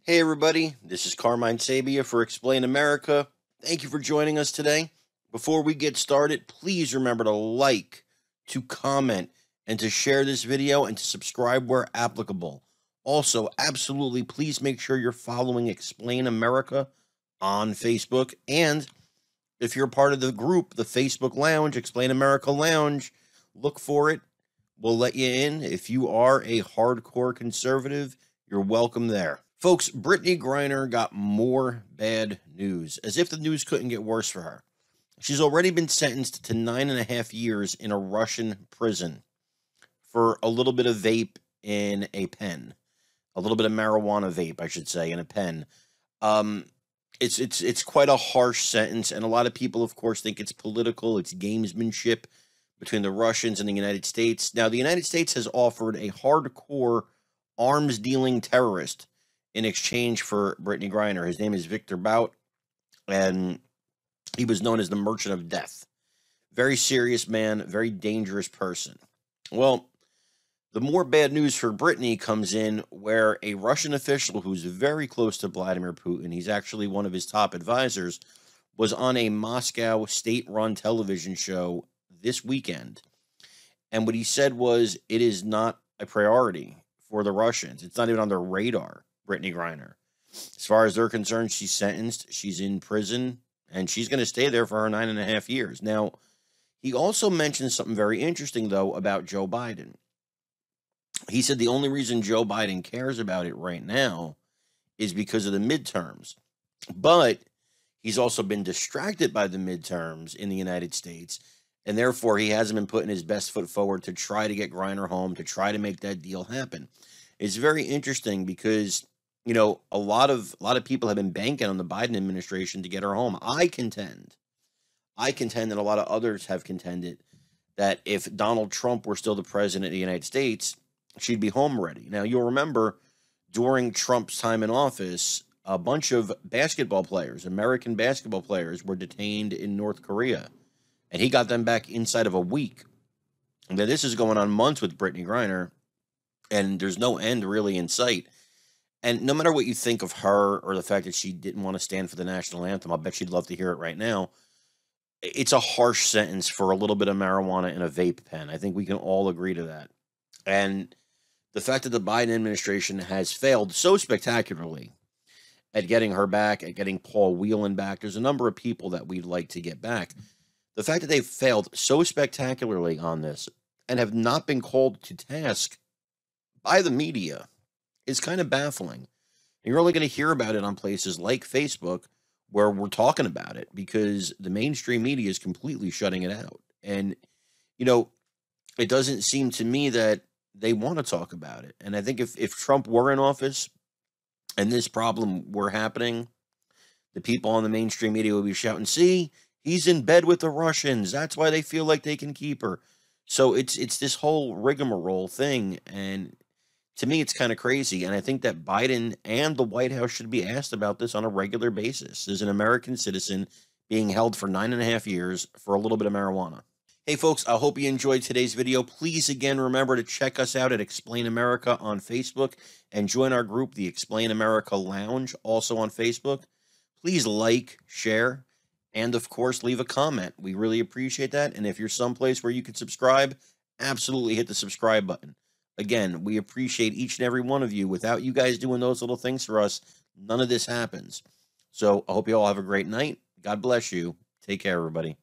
Hey everybody, this is Carmine Sabia for Explain America. Thank you for joining us today. Before we get started, please remember to like, to comment, and to share this video and to subscribe where applicable. Also, absolutely, please make sure you're following Explain America on Facebook. And if you're part of the group, the Facebook Lounge, Explain America Lounge, look for it. We'll let you in. If you are a hardcore conservative, you're welcome there. Folks, Brittney Griner got more bad news, as if the news couldn't get worse for her. She's already been sentenced to 9.5 years in a Russian prison for a little bit of vape in a pen, a little bit of marijuana vape, I should say, in a pen. It's quite a harsh sentence, and a lot of people, of course, think it's political, it's gamesmanship between the Russians and the United States. Now, the United States has offered a hardcore arms-dealing terrorist in exchange for Brittney Griner. His name is Victor Bout, and he was known as the Merchant of Death. Very serious man, very dangerous person. Well, the more bad news for Brittney comes in where a Russian official who's very close to Vladimir Putin, he's actually one of his top advisors, was on a Moscow state-run television show this weekend. And what he said was, it is not a priority for the Russians. It's not even on their radar, Brittney Griner. As far as they're concerned, she's sentenced, she's in prison, and she's going to stay there for her 9.5 years. Now, he also mentioned something very interesting, though, about Joe Biden. He said the only reason Joe Biden cares about it right now is because of the midterms. But he's also been distracted by the midterms in the United States, and therefore he hasn't been putting his best foot forward to try to get Griner home, to try to make that deal happen. It's very interesting because, you know, a lot of people have been banking on the Biden administration to get her home. I contend that a lot of others have contended that if Donald Trump were still the president of the United States, she'd be home already. Now, you'll remember during Trump's time in office, a bunch of basketball players, American basketball players, were detained in North Korea, and he got them back inside of a week. Now, this is going on months with Brittney Griner, and there's no end really in sight. And no matter what you think of her or the fact that she didn't want to stand for the national anthem, I'll bet she'd love to hear it right now. It's a harsh sentence for a little bit of marijuana in a vape pen. I think we can all agree to that. And the fact that the Biden administration has failed so spectacularly at getting her back, at getting Paul Whelan back, there's a number of people that we'd like to get back. The fact that they've failed so spectacularly on this and have not been called to task by the media is kind of baffling. And you're only going to hear about it on places like Facebook where we're talking about it because the mainstream media is completely shutting it out. And, you know, it doesn't seem to me that they want to talk about it. And I think if Trump were in office and this problem were happening, the people on the mainstream media would be shouting, see, he's in bed with the Russians. That's why they feel like they can keep her. So it's this whole rigmarole thing. And to me, it's kind of crazy. And I think that Biden and the White House should be asked about this on a regular basis. There's an American citizen being held for 9.5 years for a little bit of marijuana. Hey, folks, I hope you enjoyed today's video. Please, again, remember to check us out at Explain America on Facebook and join our group, the Explain America Lounge, also on Facebook. Please like, share, and, of course, leave a comment. We really appreciate that. And if you're someplace where you can subscribe, absolutely hit the subscribe button. Again, we appreciate each and every one of you. Without you guys doing those little things for us, none of this happens. So I hope you all have a great night. God bless you. Take care, everybody.